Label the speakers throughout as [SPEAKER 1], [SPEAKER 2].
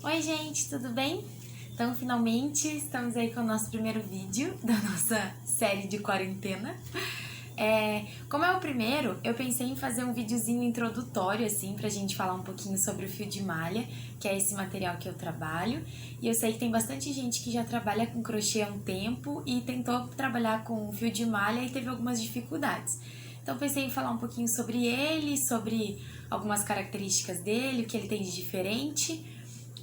[SPEAKER 1] Oi gente, tudo bem? Então finalmente estamos aí com o nosso primeiro vídeo da nossa série de quarentena. Como é o primeiro, eu pensei em fazer um videozinho introdutório assim pra gente falar um pouquinho sobre o fio de malha, que é esse material que eu trabalho. E eu sei que tem bastante gente que já trabalha com crochê há um tempo e tentou trabalhar com fio de malha e teve algumas dificuldades. Então pensei em falar um pouquinho sobre ele, sobre algumas características dele, o que ele tem de diferente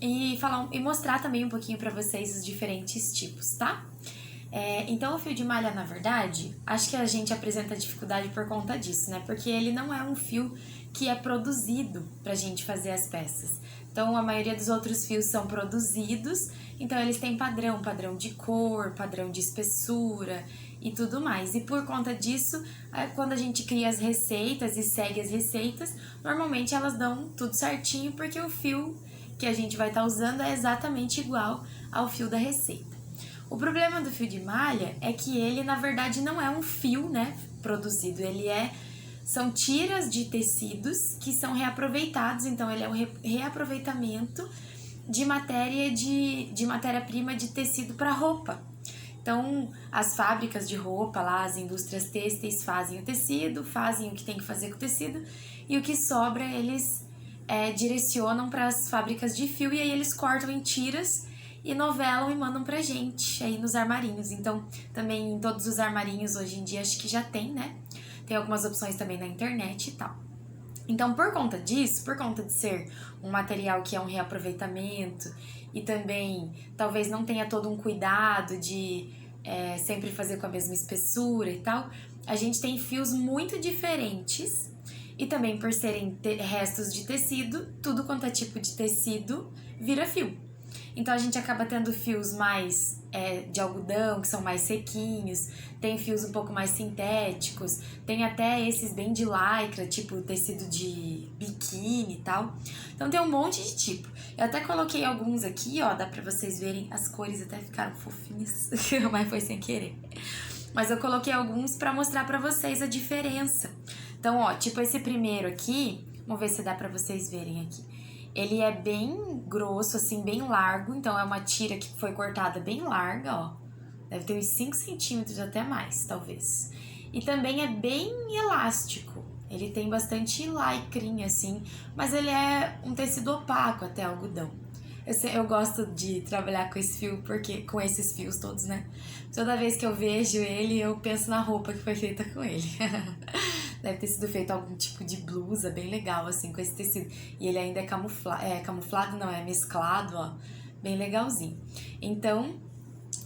[SPEAKER 1] e mostrar também um pouquinho para vocês os diferentes tipos, tá? Então o fio de malha, na verdade, acho que a gente apresenta dificuldade por conta disso, né? Porque ele não é um fio que é produzido pra gente fazer as peças. Então a maioria dos outros fios são produzidos, então eles têm padrão de cor, padrão de espessura e tudo mais. E por conta disso, quando a gente cria as receitas e segue as receitas, normalmente elas dão tudo certinho porque o fio que a gente vai estar usando é exatamente igual ao fio da receita. O problema do fio de malha é que ele, na verdade, não é um fio, né, produzido, são tiras de tecidos que são reaproveitados, então ele é um reaproveitamento de matéria-prima de tecido para roupa. Então, as fábricas de roupa lá, as indústrias têxteis fazem o tecido, fazem o que tem que fazer com o tecido, e o que sobra eles direcionam para as fábricas de fio e aí eles cortam em tiras e novelam e mandam pra gente aí nos armarinhos. Então, também em todos os armarinhos hoje em dia acho que já tem, né? Tem algumas opções também na internet e tal. Então, por conta disso, por conta de ser um material que é um reaproveitamento e também talvez não tenha todo um cuidado de sempre fazer com a mesma espessura e tal, a gente tem fios muito diferentes. E também por serem restos de tecido, tudo quanto é tipo de tecido vira fio. Então a gente acaba tendo fios mais de algodão, que são mais sequinhos, tem fios um pouco mais sintéticos, tem até esses bem de lycra, tipo tecido de biquíni e tal. Então tem um monte de tipo. Eu até coloquei alguns aqui, ó, dá pra vocês verem, as cores até ficaram fofinhas, mas foi sem querer. Mas eu coloquei alguns pra mostrar pra vocês a diferença. Então, ó, tipo esse primeiro aqui, vamos ver se dá pra vocês verem aqui. Ele é bem grosso, assim, bem largo, então é uma tira que foi cortada bem larga, ó. Deve ter uns 5 centímetros até mais, talvez. E também é bem elástico. Ele tem bastante lycrinha, assim, mas ele é um tecido opaco até algodão. Eu gosto de trabalhar com esse fio, porque com esses fios todos, né? Toda vez que eu vejo ele, eu penso na roupa que foi feita com ele. Deve ter sido feito algum tipo de blusa bem legal, assim, com esse tecido. E ele ainda é camuflado, não, é mesclado, ó. Bem legalzinho. Então,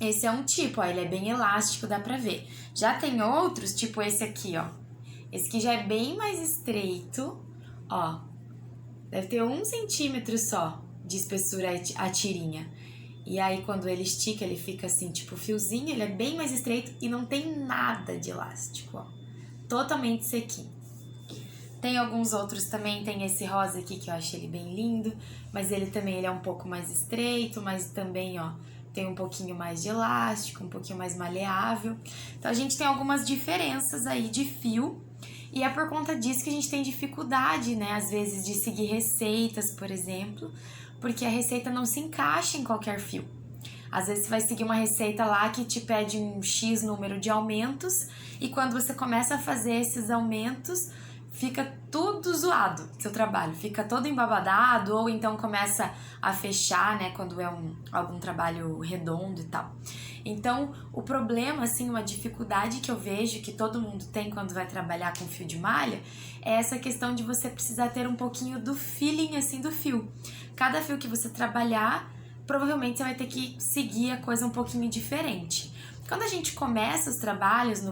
[SPEAKER 1] esse é um tipo, ó, ele é bem elástico, dá pra ver. Já tem outros, tipo esse aqui, ó. Esse aqui já é bem mais estreito, ó. Deve ter 1 centímetro só de espessura a tirinha. E aí, quando ele estica, ele fica assim, tipo fiozinho, ele é bem mais estreito e não tem nada de elástico, ó. Totalmente sequinho. Tem alguns outros também, tem esse rosa aqui que eu achei ele bem lindo, mas ele é um pouco mais estreito, mas também, ó, tem um pouquinho mais de elástico, um pouquinho mais maleável. Então a gente tem algumas diferenças aí de fio e é por conta disso que a gente tem dificuldade, né, às vezes de seguir receitas, por exemplo, porque a receita não se encaixa em qualquer fio. Às vezes você vai seguir uma receita lá que te pede um X número de aumentos e quando você começa a fazer esses aumentos, fica tudo zoado, seu trabalho, fica todo embabadado ou então começa a fechar, né, quando é algum trabalho redondo e tal. Então, o problema, assim, uma dificuldade que eu vejo que todo mundo tem quando vai trabalhar com fio de malha é essa questão de você precisar ter um pouquinho do feeling, assim, do fio. Cada fio que você trabalhar, provavelmente você vai ter que seguir a coisa um pouquinho diferente. Quando a gente começa os trabalhos,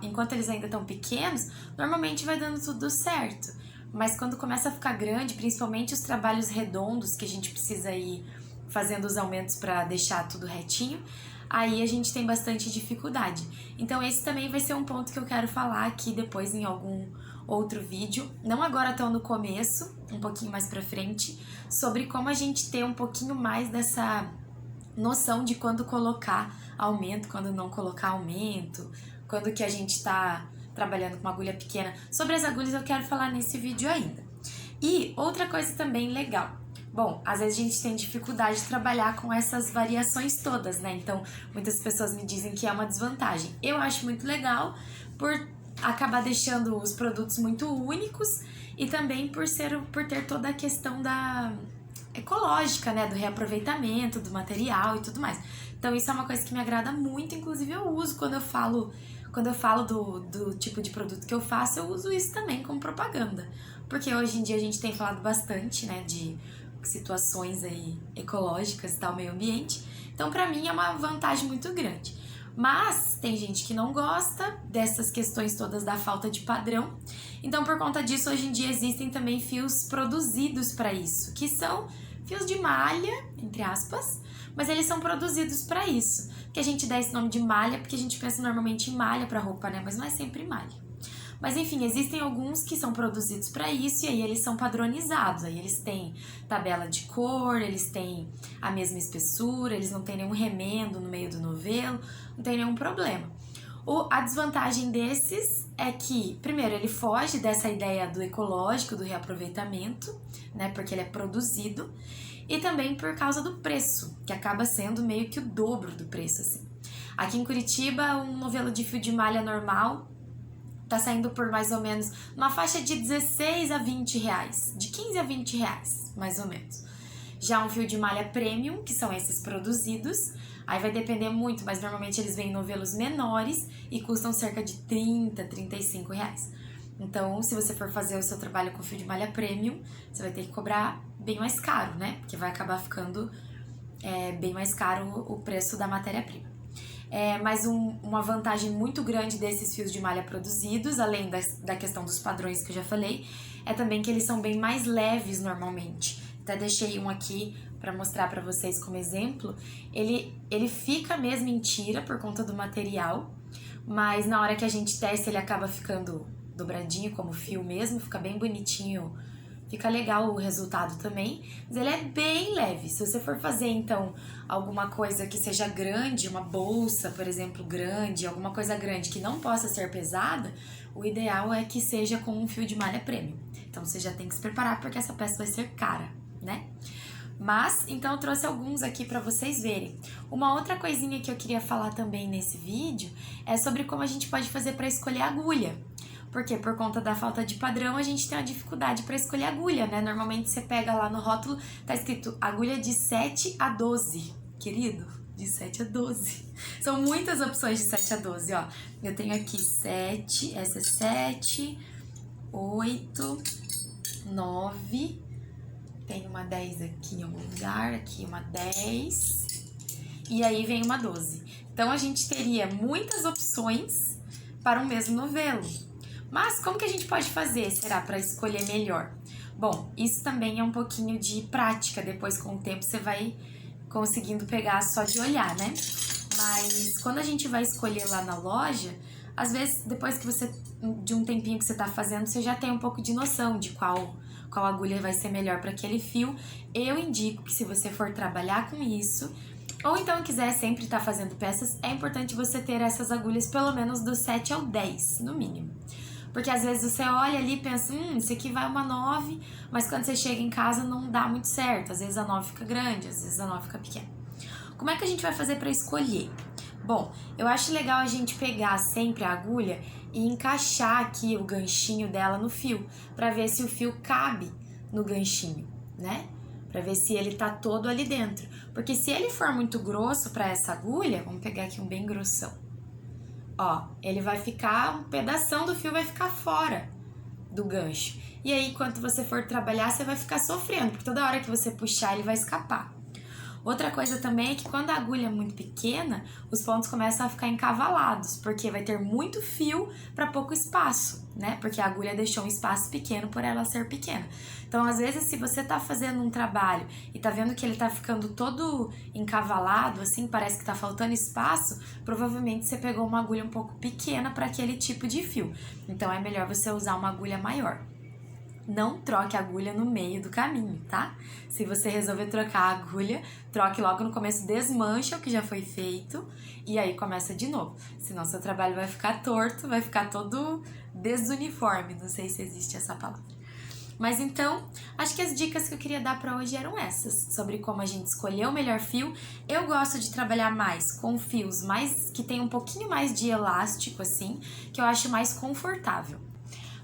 [SPEAKER 1] enquanto eles ainda estão pequenos, normalmente vai dando tudo certo. Mas quando começa a ficar grande, principalmente os trabalhos redondos, que a gente precisa ir fazendo os aumentos para deixar tudo retinho, aí a gente tem bastante dificuldade. Então esse também vai ser um ponto que eu quero falar aqui depois em algum outro vídeo, não agora tão no começo, um pouquinho mais pra frente, sobre como a gente ter um pouquinho mais dessa noção de quando colocar aumento, quando não colocar aumento, quando que a gente tá trabalhando com uma agulha pequena. Sobre as agulhas eu quero falar nesse vídeo ainda. E outra coisa também legal, Bom, às vezes a gente tem dificuldade de trabalhar com essas variações todas, né? Então, muitas pessoas me dizem que é uma desvantagem. Eu acho muito legal por acabar deixando os produtos muito únicos e também por ter toda a questão da ecológica, né? Do reaproveitamento do material e tudo mais. Então, isso é uma coisa que me agrada muito, inclusive eu uso quando eu falo do tipo de produto que eu faço, eu uso isso também como propaganda. Porque hoje em dia a gente tem falado bastante, né, de situações aí ecológicas e tal, meio ambiente. Então, pra mim, é uma vantagem muito grande. Mas tem gente que não gosta dessas questões todas da falta de padrão. Então, por conta disso, hoje em dia existem também fios produzidos para isso, que são fios de malha, entre aspas, mas eles são produzidos para isso. Que a gente dá esse nome de malha porque a gente pensa normalmente em malha para roupa, né? Mas não é sempre malha. Mas enfim, existem alguns que são produzidos para isso e aí eles são padronizados. Aí eles têm tabela de cor, eles têm a mesma espessura, eles não têm nenhum remendo no meio do novelo, não tem nenhum problema. A desvantagem desses é que, primeiro, ele foge dessa ideia do ecológico, do reaproveitamento, né? Porque ele é produzido. E também por causa do preço, que acaba sendo meio que o dobro do preço, assim. Aqui em Curitiba, um novelo de fio de malha normal tá saindo por mais ou menos uma faixa de 16 a 20 reais, de 15 a 20 reais, mais ou menos. Já um fio de malha premium, que são esses produzidos, aí vai depender muito, mas normalmente eles vêm em novelos menores e custam cerca de 30, 35 reais. Então, se você for fazer o seu trabalho com fio de malha premium, você vai ter que cobrar bem mais caro, né? Porque vai acabar ficando bem mais caro o preço da matéria-prima. Mas uma vantagem muito grande desses fios de malha produzidos, além da questão dos padrões que eu já falei, é também que eles são bem mais leves normalmente. Até deixei um aqui para mostrar para vocês como exemplo. Ele fica mesmo em tira por conta do material, mas na hora que a gente testa ele acaba ficando dobradinho como fio mesmo, fica bem bonitinho. Fica legal o resultado também, mas ele é bem leve. Se você for fazer, então, alguma coisa que seja grande, uma bolsa, por exemplo, grande, alguma coisa grande que não possa ser pesada, o ideal é que seja com um fio de malha premium. Então, você já tem que se preparar porque essa peça vai ser cara, né? Mas, então, eu trouxe alguns aqui para vocês verem. Uma outra coisinha que eu queria falar também nesse vídeo é sobre como a gente pode fazer para escolher a agulha. Porque por conta da falta de padrão, a gente tem uma dificuldade para escolher agulha, né? Normalmente você pega lá no rótulo, tá escrito agulha de 7 a 12. Querido, de 7 a 12. São muitas opções de 7 a 12, ó. Eu tenho aqui 7, essa é 7, 8, 9. Tem uma 10 aqui em algum lugar, aqui uma 10. E aí vem uma 12. Então, a gente teria muitas opções para o mesmo novelo. Mas como que a gente pode fazer, será, para escolher melhor? Bom, isso também é um pouquinho de prática, depois com o tempo você vai conseguindo pegar só de olhar, né? Mas quando a gente vai escolher lá na loja, às vezes depois de um tempinho que você tá fazendo, você já tem um pouco de noção de qual agulha vai ser melhor para aquele fio. Eu indico que se você for trabalhar com isso, ou então quiser sempre estar fazendo peças, é importante você ter essas agulhas pelo menos do 7 ao 10, no mínimo. Porque às vezes você olha ali e pensa, esse aqui vai uma 9, mas quando você chega em casa não dá muito certo. Às vezes a 9 fica grande, às vezes a 9 fica pequena. Como é que a gente vai fazer para escolher? Bom, eu acho legal a gente pegar sempre a agulha e encaixar aqui o ganchinho dela no fio, para ver se o fio cabe no ganchinho, né? Para ver se ele tá todo ali dentro. Porque se ele for muito grosso para essa agulha, vamos pegar aqui um bem grossão. Ó, ele vai ficar, um pedação do fio vai ficar fora do gancho. E aí, quando você for trabalhar, você vai ficar sofrendo, porque toda hora que você puxar, ele vai escapar. Outra coisa também é que quando a agulha é muito pequena, os pontos começam a ficar encavalados, porque vai ter muito fio para pouco espaço, né? Porque a agulha deixou um espaço pequeno por ela ser pequena. Então, às vezes, se você tá fazendo um trabalho e tá vendo que ele tá ficando todo encavalado, assim, parece que tá faltando espaço, provavelmente você pegou uma agulha um pouco pequena para aquele tipo de fio. Então, é melhor você usar uma agulha maior. Não troque a agulha no meio do caminho, tá? Se você resolver trocar a agulha, troque logo no começo, desmancha o que já foi feito e aí começa de novo. Senão seu trabalho vai ficar torto, vai ficar todo desuniforme, não sei se existe essa palavra. Mas então, acho que as dicas que eu queria dar para hoje eram essas, sobre como a gente escolher o melhor fio. Eu gosto de trabalhar mais com fios mais que tem um pouquinho mais de elástico assim, que eu acho mais confortável.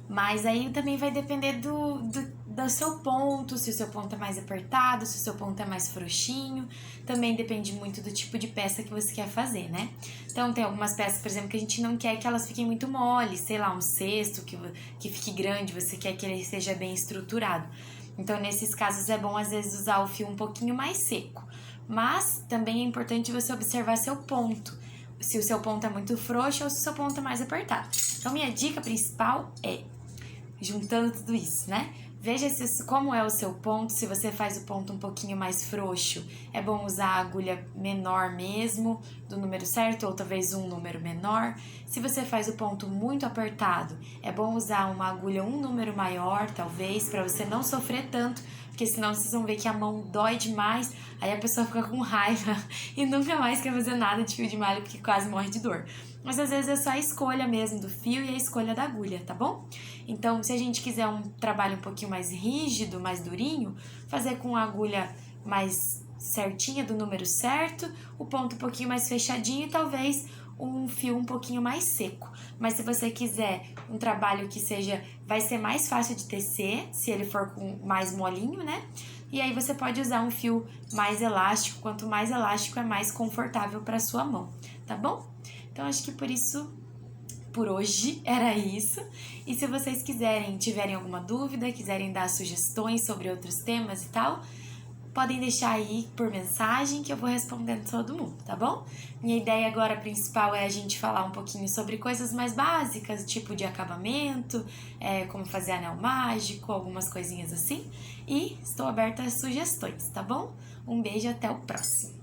[SPEAKER 1] Mas aí também vai depender do seu ponto, se o seu ponto é mais apertado, se o seu ponto é mais frouxinho. Também depende muito do tipo de peça que você quer fazer, né? Então tem algumas peças, por exemplo, que a gente não quer que elas fiquem muito moles, sei lá, um cesto que fique grande, você quer que ele seja bem estruturado. Então nesses casos é bom às vezes usar o fio um pouquinho mais seco. Mas também é importante você observar seu ponto. Se o seu ponto é muito frouxo ou se o seu ponto é mais apertado. Então minha dica principal é, juntando tudo isso, né? Veja como é o seu ponto, se você faz o ponto um pouquinho mais frouxo, é bom usar a agulha menor mesmo, do número certo, ou talvez um número menor. Se você faz o ponto muito apertado, é bom usar uma agulha um número maior, talvez, para você não sofrer tanto, porque senão vocês vão ver que a mão dói demais, aí a pessoa fica com raiva e nunca mais quer fazer nada de fio de malha porque quase morre de dor. Mas às vezes é só a escolha mesmo do fio e a escolha da agulha, tá bom? Então, se a gente quiser um trabalho um pouquinho mais rígido, mais durinho, fazer com a agulha mais certinha, do número certo, o ponto um pouquinho mais fechadinho e talvez um fio um pouquinho mais seco. Mas se você quiser um trabalho que vai ser mais fácil de tecer, se ele for com mais molinho, né? E aí você pode usar um fio mais elástico, quanto mais elástico é mais confortável para sua mão, tá bom? Então acho que por hoje era isso. E se vocês tiverem alguma dúvida, quiserem dar sugestões sobre outros temas e tal, podem deixar aí por mensagem que eu vou respondendo todo mundo, tá bom? Minha ideia agora principal é a gente falar um pouquinho sobre coisas mais básicas, tipo de acabamento, como fazer anel mágico, algumas coisinhas assim. E estou aberta a sugestões, tá bom? Um beijo e até o próximo!